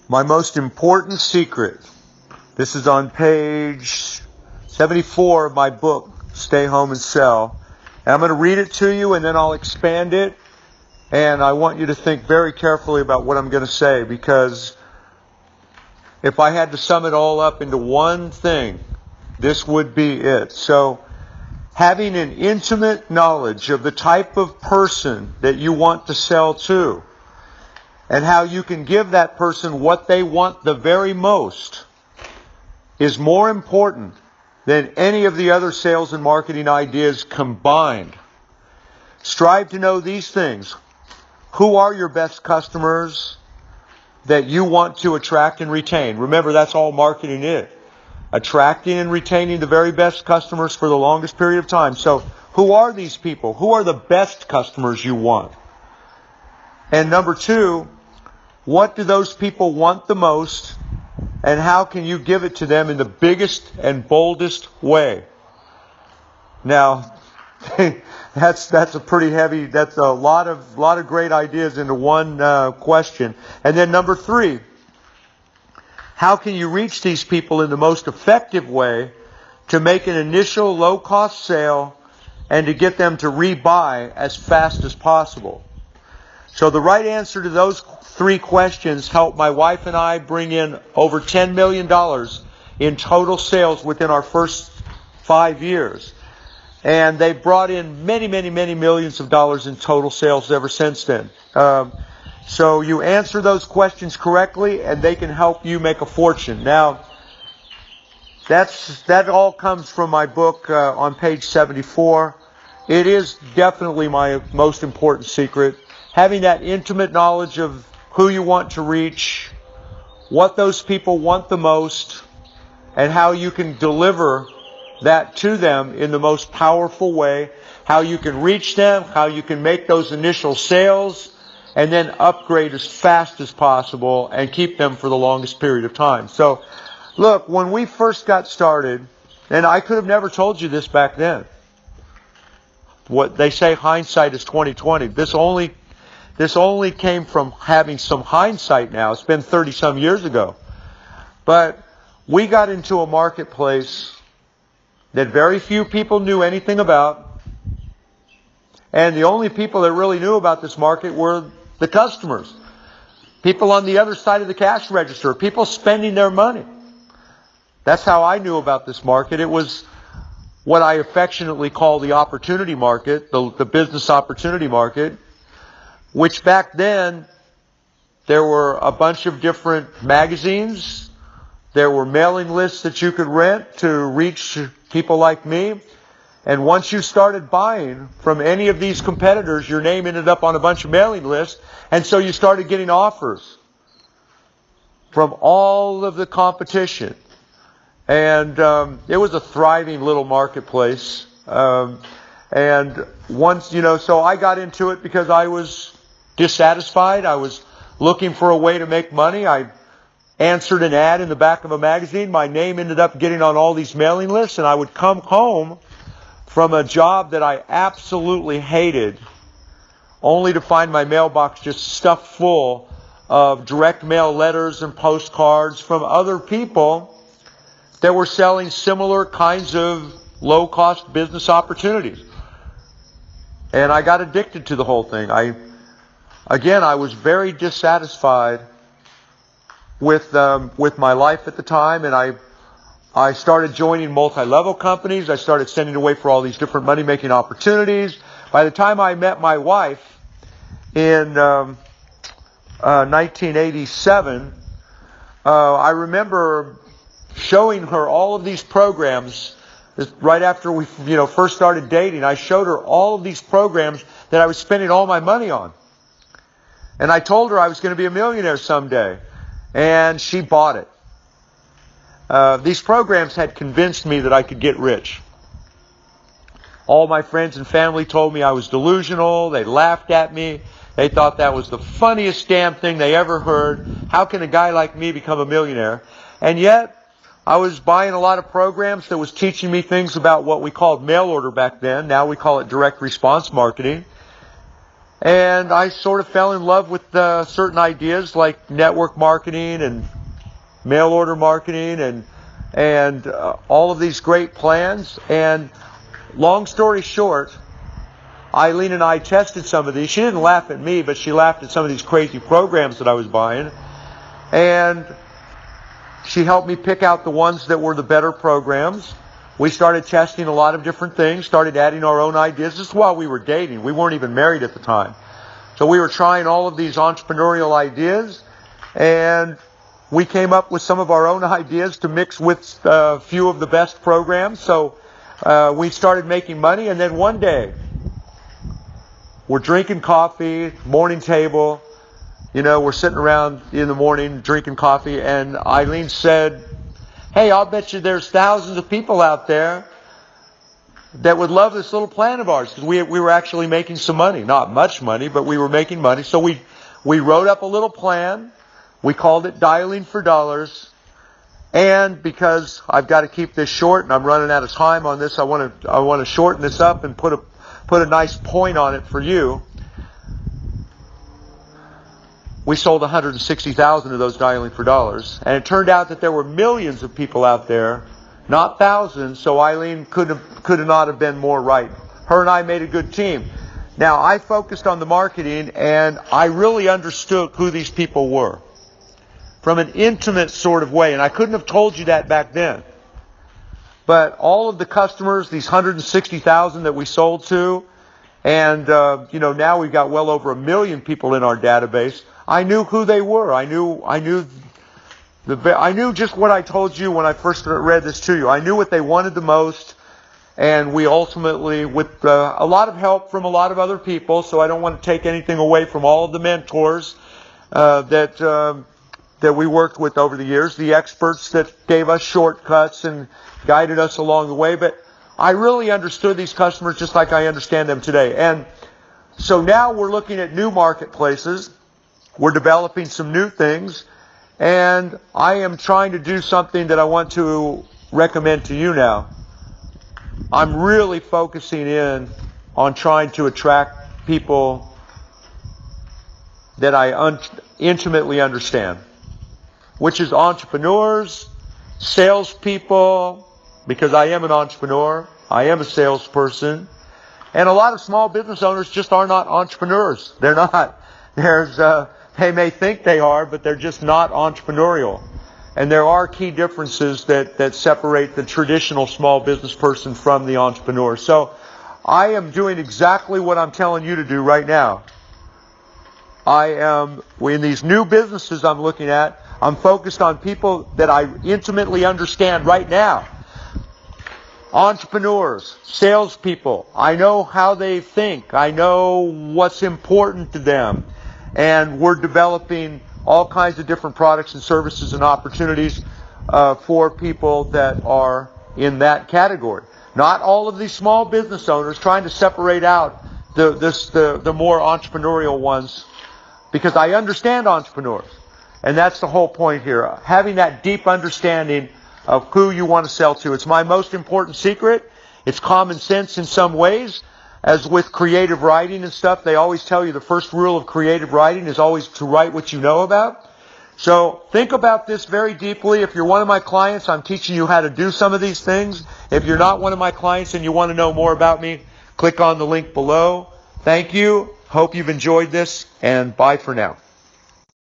My most important secret. This is on page 74 of my book, Stay Home and Sell. And I'm going to read it to you and then I'll expand it. And I want you to think very carefully about what I'm going to say, because if I had to sum it all up into one thing, this would be it. So, having an intimate knowledge of the type of person that you want to sell to and how you can give that person what they want the very most is more important than any of the other sales and marketing ideas combined. Strive to know these things. Who are your best customers that you want to attract and retain? Remember, that's all marketing is. Attracting and retaining the very best customers for the longest period of time. So, who are these people? Who are the best customers you want? And number two, what do those people want the most, and how can you give it to them in the biggest and boldest way? Now, that's a pretty heavy, that's a lot of great ideas into one question. And then number three, how can you reach these people in the most effective way to make an initial low-cost sale and to get them to rebuy as fast as possible? So the right answer to those three questions helped my wife and I bring in over $10 million in total sales within our first 5 years. And they brought in many, many, many millions of dollars in total sales ever since then. So you answer those questions correctly, and they can help you make a fortune. Now, that all comes from my book on page 74. It is definitely my most important secret. Having that intimate knowledge of who you want to reach, what those people want the most, and how you can deliver that to them in the most powerful way, how you can reach them, how you can make those initial sales, and then upgrade as fast as possible and keep them for the longest period of time. So, look, when we first got started, and I could have never told you this back then. What they say, hindsight is 20/20. This only came from having some hindsight now. It's been 30-some years ago. But we got into a marketplace that very few people knew anything about. And the only people that really knew about this market were the customers. People on the other side of the cash register. People spending their money. That's how I knew about this market. It was what I affectionately call the opportunity market, the business opportunity market, which back then there were a bunch of different magazines. There were mailing lists that you could rent to reach people like me. And once you started buying from any of these competitors, your name ended up on a bunch of mailing lists. And so you started getting offers from all of the competition. And it was a thriving little marketplace. And once, so I got into it because I was dissatisfied. I was looking for a way to make money. I answered an ad in the back of a magazine. My name ended up getting on all these mailing lists, and I would come home from a job that I absolutely hated, only to find my mailbox just stuffed full of direct mail letters and postcards from other people that were selling similar kinds of low-cost business opportunities. And I got addicted to the whole thing. I was very dissatisfied with my life at the time, and I started joining multi-level companies. I started sending away for all these different money-making opportunities. By the time I met my wife in 1987, I remember showing her all of these programs. Right after we first started dating, I showed her all of these programs that I was spending all my money on. And I told her I was going to be a millionaire someday. And she bought it. These programs had convinced me that I could get rich. All my friends and family told me I was delusional. They laughed at me. They thought that was the funniest damn thing they ever heard. How can a guy like me become a millionaire? And yet, I was buying a lot of programs that was teaching me things about what we called mail order back then. Now we call it direct response marketing. And I sort of fell in love with certain ideas like network marketing and mail order marketing and all of these great plans. And long story short, Eileen and I tested some of these. She didn't laugh at me, but she laughed at some of these crazy programs that I was buying. And she helped me pick out the ones that were the better programs. We started testing a lot of different things, started adding our own ideas. This is while we were dating. We weren't even married at the time. So we were trying all of these entrepreneurial ideas, and we came up with some of our own ideas to mix with a few of the best programs. So we started making money, and then one day, we're drinking coffee, morning table. You know, we're sitting around in the morning drinking coffee, and Eileen said, "Hey, I'll bet you there's thousands of people out there that would love this little plan of ours," because we were actually making some money. Not much money, but we were making money. So we wrote up a little plan. We called it Dialing for Dollars. And because I've got to keep this short and I'm running out of time on this, I want to shorten this up and put a nice point on it for you. We sold 160,000 of those Dialing for Dollars. And it turned out that there were millions of people out there, not thousands, so Eileen could not have been more right. Her and I made a good team. Now, I focused on the marketing, and I really understood who these people were from an intimate sort of way, and I couldn't have told you that back then. But all of the customers, these 160,000 that we sold to, and now we've got well over 1 million people in our database. I knew who they were. I knew just what I told you when I first read this to you. I knew what they wanted the most, and we ultimately, with a lot of help from a lot of other people, so I don't want to take anything away from all of the mentors that we worked with over the years, the experts that gave us shortcuts and guided us along the way, but I really understood these customers just like I understand them today. And so now we're looking at new marketplaces. We're developing some new things, and I am trying to do something that I want to recommend to you now. I'm really focusing in on trying to attract people that I intimately understand, which is entrepreneurs, salespeople, because I am an entrepreneur, I am a salesperson, and a lot of small business owners just are not entrepreneurs. They're not. They may think they are, but they're just not entrepreneurial. And there are key differences that separate the traditional small business person from the entrepreneur. So I am doing exactly what I'm telling you to do right now. In these new businesses I'm looking at, I'm focused on people that I intimately understand right now. Entrepreneurs, salespeople. I know how they think. I know what's important to them. And we're developing all kinds of different products and services and opportunities for people that are in that category. Not all of these small business owners, trying to separate out the more entrepreneurial ones, because I understand entrepreneurs. And that's the whole point here. Having that deep understanding of who you want to sell to. It's my most important secret. It's common sense in some ways. As with creative writing and stuff, they always tell you the first rule of creative writing is always to write what you know about. So think about this very deeply. If you're one of my clients, I'm teaching you how to do some of these things. If you're not one of my clients and you want to know more about me, click on the link below. Thank you. Hope you've enjoyed this, and bye for now.